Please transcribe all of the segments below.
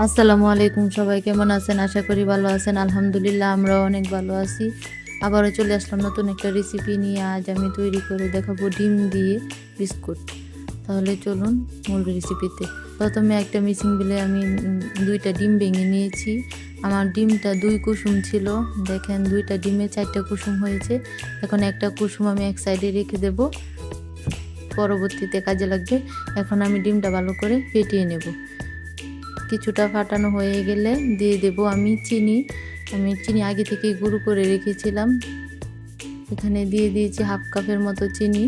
আসসালামু আলাইকুম, সবাই কেমন আছেন? আশা করি ভালো আছেন। আলহামদুলিল্লাহ, আমরাও অনেক ভালো আছি। আবারও চলে আসলাম নতুন একটা রেসিপি নিয়ে। আজ আমি তৈরি করে দেখাবো ডিম দিয়ে বিস্কুট। তাহলে চলুন মূল রেসিপিতে। প্রথমে একটা মিক্সিং বিলে আমি 2টা ডিম ভেঙে নিয়েছি। আমার ডিমটা 2 কুসুম ছিল। দেখেন 2টা ডিমে 4টা কুসুম হয়েছে। এখন একটা কুসুম আমি এক সাইডে রেখে দেব, পরবর্তীতে কাজে লাগবে। এখন আমি ডিমটা ভালো করে ফেটিয়ে নেব। কিছুটা ফাটানো হয়ে গেলে দিয়ে দেব আমি চিনি। আগে থেকে গুঁড়ো করে রেখেছিলাম। এখানে দিয়ে দিয়েছি হাফ কাপের মতো চিনি।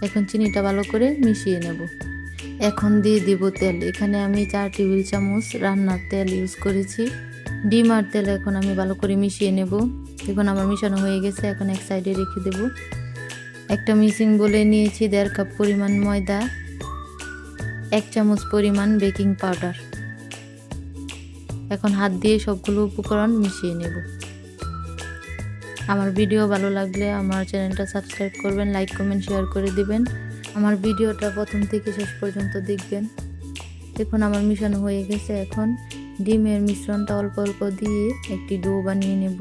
এখন চিনিটা ভালো করে মিশিয়ে নেব। এখন দিয়ে দেব তেল। এখানে আমি 4 টেবিল চামচ রান্নার তেল ইউজ করেছি। ডিম আর তেল এখন আমি ভালো করে মিশিয়ে নেব। এখন আমার মিশানো হয়ে গেছে। এখন এক সাইডে রেখে দেব। একটা মিক্সিং বলে নিয়েছি 1.5 কাপ পরিমাণ ময়দা, 1 চামচ পরিমাণ বেকিং পাউডার। এখন হাত দিয়ে সবগুলো উপকরণ মিশিয়ে নেব। আমার ভিডিও ভালো লাগলে আমার চ্যানেলটা সাবস্ক্রাইব করবেন, লাইক কমেন্ট শেয়ার করে দিবেন। আমার ভিডিওটা প্রথম থেকে শেষ পর্যন্ত দেখবেন। দেখুন আমার মিশানো হয়ে গেছে। এখন ডিমের মিশ্রণটা অল্প অল্প দিয়ে একটি ডো বানিয়ে নেব।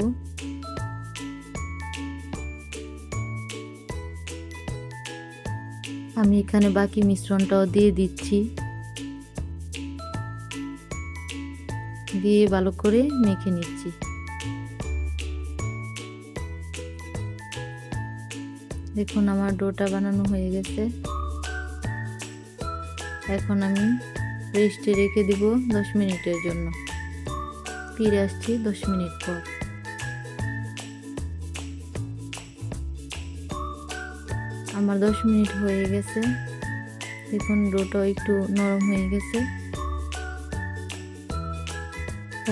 আমি এখানে বাকি মিশ্রণটাও দিয়ে দিচ্ছি। দিয়ে ভালো করে মেখে নিচ্ছি। দেখুন আমার ডোটা বানানো হয়ে গেছে। এখন আমি রেস্টে রেখে দিব 10 মিনিটের জন্য। ফিরে আসছি 10 মিনিট পর। আমার 10 মিনিট হয়ে গেছে। দেখুন ডোটা একটু নরম হয়ে গেছে।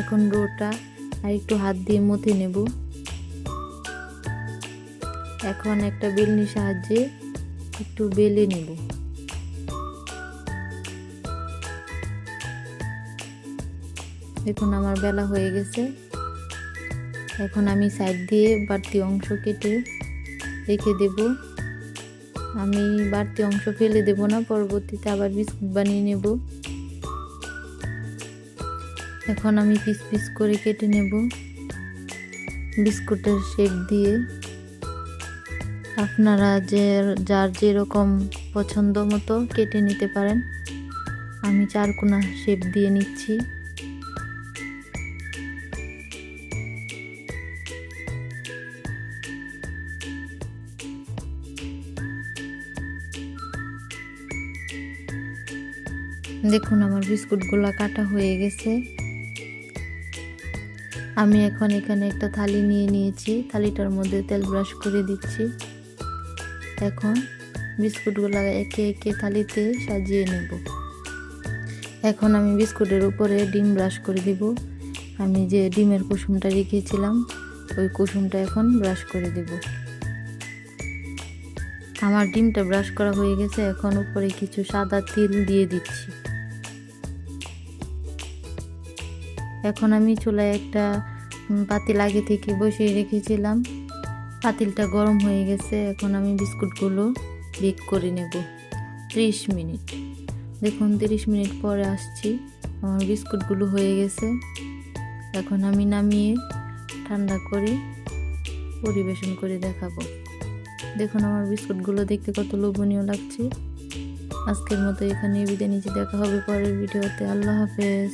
এখন ডোটা আর একটু হাত দিয়ে মথে নেব। এখন একটা বেলনির সাহায্যে একটু বেলে নেব। দেখুন আমার বেলা হয়ে গেছে। এখন আমি সাইড দিয়ে বাড়তি অংশ কেটে রেখে দেব। আমি বাড়তি অংশ ফেলে দেব না, পরবর্তীতে আবার বিস্কুট বানিয়ে নেব। এখন আমি পিস পিস করে কেটে নেব বিস্কুটের শেপ দিয়ে। আপনারা যার যেরকম পছন্দ মতো কেটে নিতে পারেন। আমি চারকোনা শেপ দিয়ে নিচ্ছি। দেখুন আমার বিস্কুটগুলো কাটা হয়ে গেছে। আমি এখন এখানে একটা থালি নিয়ে নিয়েছি। থালিটার মধ্যে তেল ব্রাশ করে দিচ্ছি। এখন বিস্কুটগুলো একে একে থালিতে সাজিয়ে নেব। এখন আমি বিস্কুটের উপরে ডিম ব্রাশ করে দিব। আমি যে ডিমের কুসুমটা রেখেছিলাম ওই কুসুমটা এখন ব্রাশ করে দিব। আমার ডিমটা ব্রাশ করা হয়ে গেছে। এখন উপরে কিছু সাদা তিল দিয়ে দিচ্ছি। এখন আমি চুলায় একটা পাতিল আগে থেকে বসিয়ে রেখেছিলাম। পাতিলটা গরম হয়ে গেছে। এখন আমি বিস্কুটগুলো বেক করে নেব 30 মিনিট। দেখুন 30 মিনিট পরে আসছি। আমার বিস্কুটগুলো হয়ে গেছে। এখন আমি নামিয়ে ঠান্ডা করে পরিবেশন করে দেখাবো। দেখুন আমার বিস্কুটগুলো দেখতে কত লোভনীয় লাগছে। আজকের মতো এখানে বিদায় নিচ্ছি। দেখা হবে পরের ভিডিওতে। আল্লাহ হাফেজ।